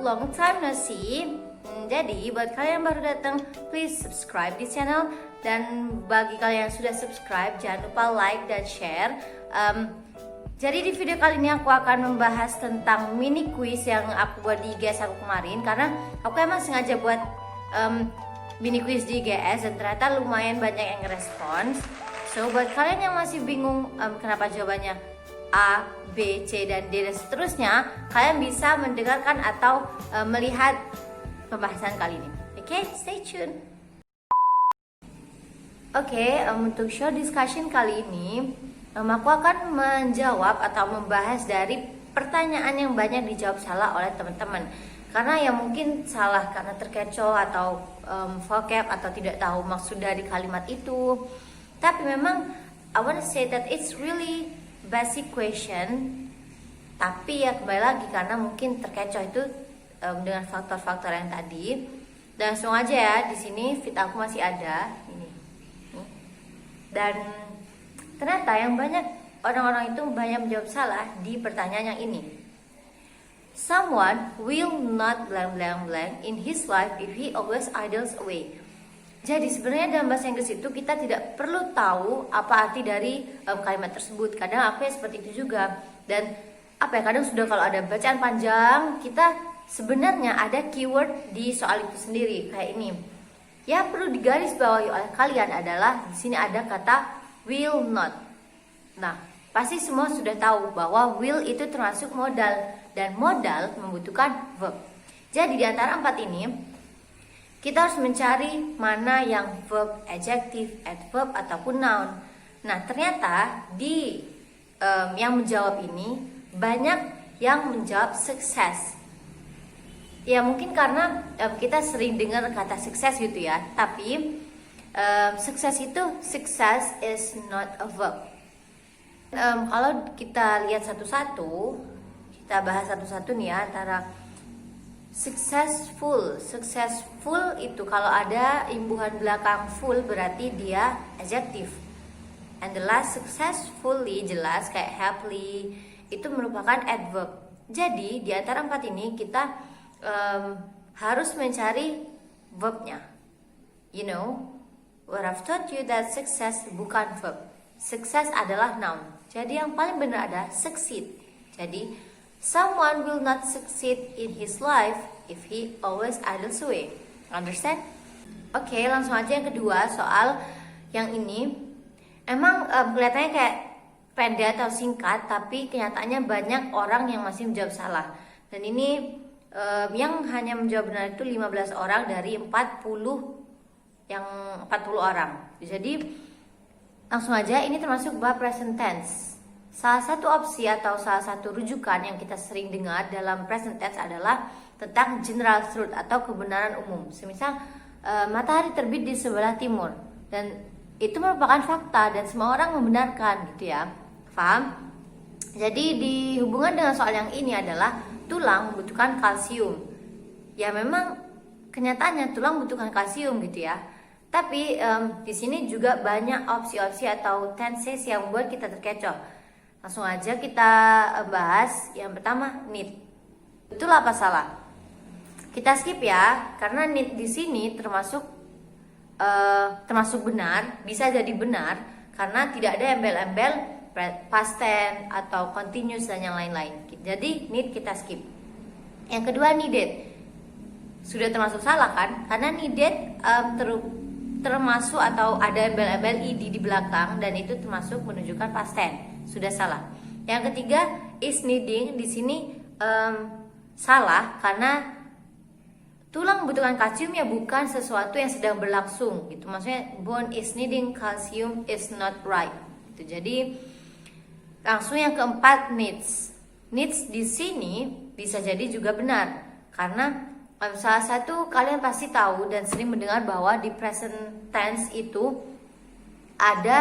long time no see. Jadi buat kalian yang baru datang, please subscribe di channel. Dan bagi kalian yang sudah subscribe, jangan lupa like dan share. Jadi di video kali ini aku akan membahas tentang mini quiz yang aku buat di IGS aku kemarin. Karena aku emang sengaja buat mini quiz di IGS dan ternyata lumayan banyak yang respons. So buat kalian yang masih bingung kenapa jawabannya A, B, C, dan D dan seterusnya, kalian bisa mendengarkan atau melihat pembahasan kali ini. Oke, stay tune. Oke, untuk show discussion kali ini, aku akan menjawab atau membahas dari pertanyaan yang banyak dijawab salah oleh teman-teman. Karena ya mungkin salah karena terkecoh atau vocab atau tidak tahu maksud dari kalimat itu. Tapi memang I want to say that it's really basic question. Tapi ya kembali lagi karena mungkin terkecoh itu dengan faktor-faktor yang tadi. Dan langsung aja ya, di sini fit aku masih ada ini. Dan ternyata yang banyak orang-orang itu banyak menjawab salah di pertanyaan yang ini. Someone will not blank blank blank in his life if he always idles away. Jadi sebenarnya dalam bahasa Inggris itu kita tidak perlu tahu apa arti dari kalimat tersebut. Kadang aku ya seperti itu juga. Dan apa ya, kadang sudah kalau ada bacaan panjang, kita sebenarnya ada keyword di soal itu sendiri kayak ini. Yang perlu digarisbawahi oleh kalian adalah di sini ada kata will not. Nah, pasti semua sudah tahu bahwa will itu termasuk modal dan modal membutuhkan verb. Jadi di antara empat ini kita harus mencari mana yang verb, adjective, adverb ataupun noun. Nah, ternyata di yang menjawab ini banyak yang menjawab success. Ya mungkin karena kita sering dengar kata sukses gitu ya. Tapi sukses itu, success is not a verb. Kalau kita lihat satu-satu, kita bahas satu-satu nih ya, antara successful. Successful itu kalau ada imbuhan belakang full berarti dia adjective. And the last successfully jelas kayak happily itu merupakan adverb. Jadi di antara empat ini kita harus mencari verbnya. You know, what I've taught you that success bukan verb. Success adalah noun. Jadi yang paling benar ada succeed. Jadi someone will not succeed in his life if he always idles away. Understand? Oke, langsung aja yang kedua soal yang ini. Emang kelihatannya kayak pendek atau singkat, tapi kenyataannya banyak orang yang masih menjawab salah. Dan ini yang hanya menjawab benar itu 15 orang dari 40 orang. Jadi langsung aja, ini termasuk verb present tense. Salah satu opsi atau salah satu rujukan yang kita sering dengar dalam present tense adalah tentang general truth atau kebenaran umum. Semisal matahari terbit di sebelah timur, dan itu merupakan fakta dan semua orang membenarkan gitu ya. Paham? Jadi dihubungkan dengan soal yang ini adalah tulang membutuhkan kalsium. Ya memang kenyataannya tulang membutuhkan kalsium gitu ya. Tapi di sini juga banyak opsi-opsi atau tenses yang membuat kita terkecoh. Langsung aja kita bahas. Yang pertama, need. Betul apa salah? Kita skip ya, karena need di sini termasuk benar, bisa jadi benar karena tidak ada embel-embel past tense atau continuous dan yang lain-lain. Jadi need kita skip. Yang kedua, needed. Sudah termasuk salah kan? Karena needed termasuk atau ada embel-embel ed di belakang dan itu termasuk menunjukkan past tense. Sudah salah. Yang ketiga, is needing. Di sini salah karena tulang membutuhkan kalsium ya bukan sesuatu yang sedang berlangsung gitu. Maksudnya bone is needing calcium is not right. Gitu. Jadi langsung yang keempat, needs. Needs di sini bisa jadi juga benar karena salah satu kalian pasti tahu dan sering mendengar bahwa di present tense itu ada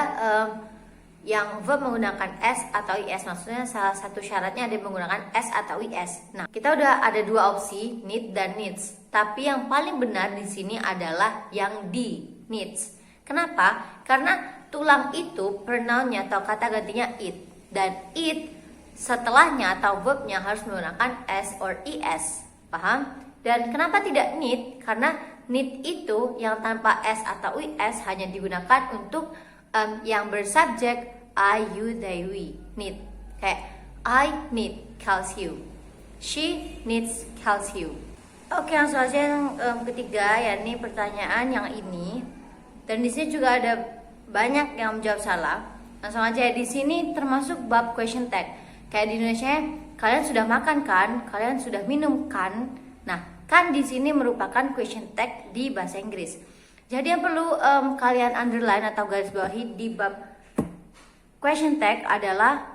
yang verb menggunakan s atau is. Maksudnya salah satu syaratnya ada yang menggunakan s atau is. Nah, kita udah ada dua opsi, need dan needs. Tapi yang paling benar di sini adalah yang D, needs. Kenapa? Karena tulang itu pronounnya atau kata gantinya it. Dan it setelahnya atau verbnya harus menggunakan s or es. Paham? Dan kenapa tidak need? Karena need itu yang tanpa s atau is hanya digunakan untuk yang bersubjek I, you, they, we. Need. Kayak I need calcium. She needs calcium. Oke, langsung aja yang ketiga, yakni pertanyaan yang ini. Dan di sini juga ada banyak yang menjawab salah. Langsung aja, di sini termasuk bab question tag. Kayak di Indonesia, kalian sudah makan kan? Kalian sudah minum kan? Nah, kan di sini merupakan question tag di bahasa Inggris. Jadi yang perlu kalian underline atau garis bawahi di bab question tag adalah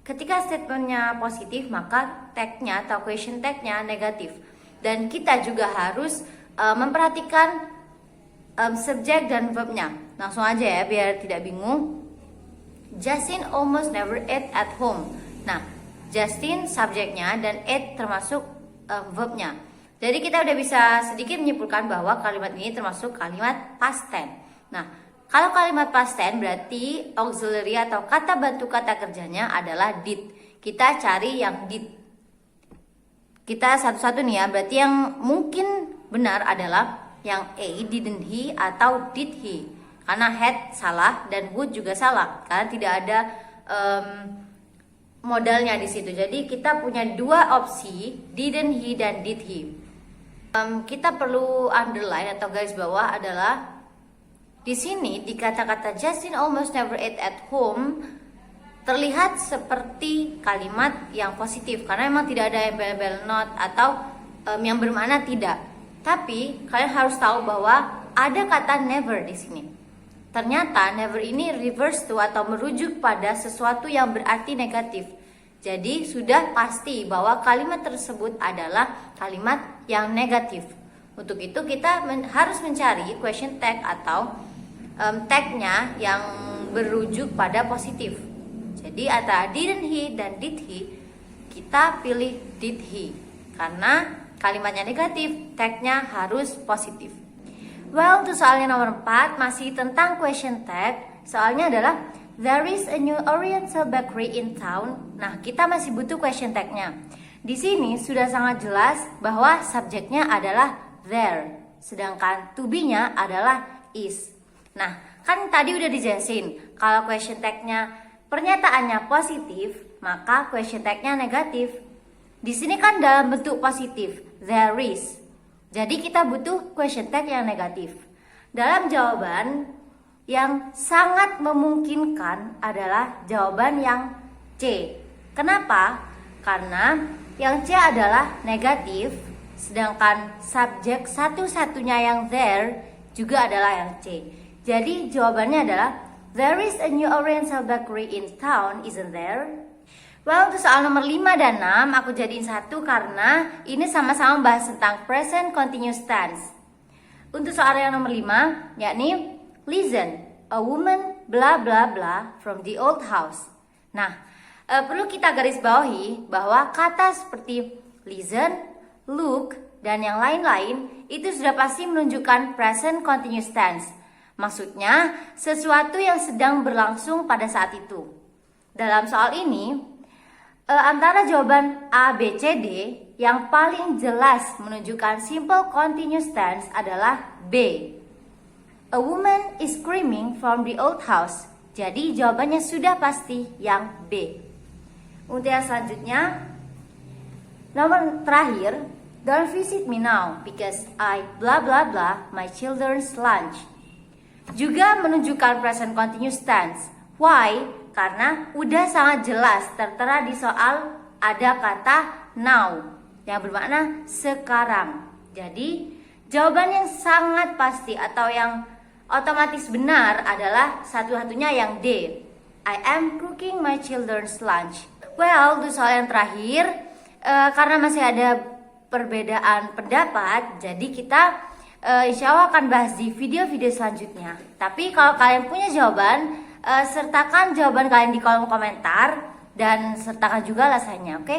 ketika statementnya positif, maka tagnya atau question tagnya negatif. Dan kita juga harus memperhatikan subjek dan verbnya. Langsung aja ya biar tidak bingung. Justin almost never ate at home. Nah, Justin subjeknya dan ate termasuk verbnya. Jadi kita udah bisa sedikit menyimpulkan bahwa kalimat ini termasuk kalimat past tense. Nah, kalau kalimat past tense berarti auxiliary atau kata bantu kata kerjanya adalah did. Kita cari yang did. Kita satu-satu nih ya, berarti yang mungkin benar adalah yang A, didn't he atau did he. Karena had salah dan would juga salah, karena tidak ada modalnya di situ. Jadi kita punya dua opsi, didn't he dan did he. Kita perlu underline atau garis bawah adalah di sini di kata-kata Justin almost never ate at home terlihat seperti kalimat yang positif karena memang tidak ada embel-embel not atau yang bermakna tidak. Tapi kalian harus tahu bahwa ada kata never di sini. Ternyata never ini reverse to atau merujuk pada sesuatu yang berarti negatif. Jadi sudah pasti bahwa kalimat tersebut adalah kalimat yang negatif. Untuk itu kita harus mencari question tag atau tagnya yang berujuk pada positif. Jadi antara didn't he dan did he, kita pilih did he. Karena kalimatnya negatif, tagnya harus positif. Well, untuk soalnya nomor 4 masih tentang question tag. Soalnya adalah there is a new Oriental bakery in town. Nah, kita masih butuh question tagnya. Di sini sudah sangat jelas bahwa subjeknya adalah there, sedangkan to be-nya adalah is. Nah, kan tadi udah dijelasin kalau question tag-nya pernyataannya positif, maka question tag-nya negatif. Di sini kan dalam bentuk positif, there is. Jadi kita butuh question tag yang negatif. Dalam jawaban yang sangat memungkinkan adalah jawaban yang C. Kenapa? Karena yang C adalah negatif, sedangkan subjek satu-satunya yang there juga adalah yang C. Jadi jawabannya adalah there is a new Oriental bakery in town, isn't there? Well, untuk soal nomor 5 dan 6 aku jadiin satu karena ini sama-sama bahas tentang present continuous tense. Untuk soal yang nomor 5, yakni listen, a woman bla bla bla from the old house. Nah, perlu kita garis bawahi bahwa kata seperti listen, look, dan yang lain-lain itu sudah pasti menunjukkan present continuous tense. Maksudnya, sesuatu yang sedang berlangsung pada saat itu. Dalam soal ini, antara jawaban A, B, C, D, yang paling jelas menunjukkan simple continuous tense adalah B. A woman is screaming from the old house. Jadi jawabannya sudah pasti yang B. Untuk yang selanjutnya, nomor terakhir, don't visit me now because I blah blah blah my children's lunch. Juga menunjukkan present continuous tense. Why? Karena udah sangat jelas tertera di soal ada kata now yang bermakna sekarang. Jadi jawaban yang sangat pasti atau yang otomatis benar adalah satu-satunya yang D. I am cooking my children's lunch. Well, untuk soal yang terakhir karena masih ada perbedaan pendapat, jadi kita insya Allah akan bahas di video-video selanjutnya. Tapi kalau kalian punya jawaban, sertakan jawaban kalian di kolom komentar dan sertakan juga alasannya, oke?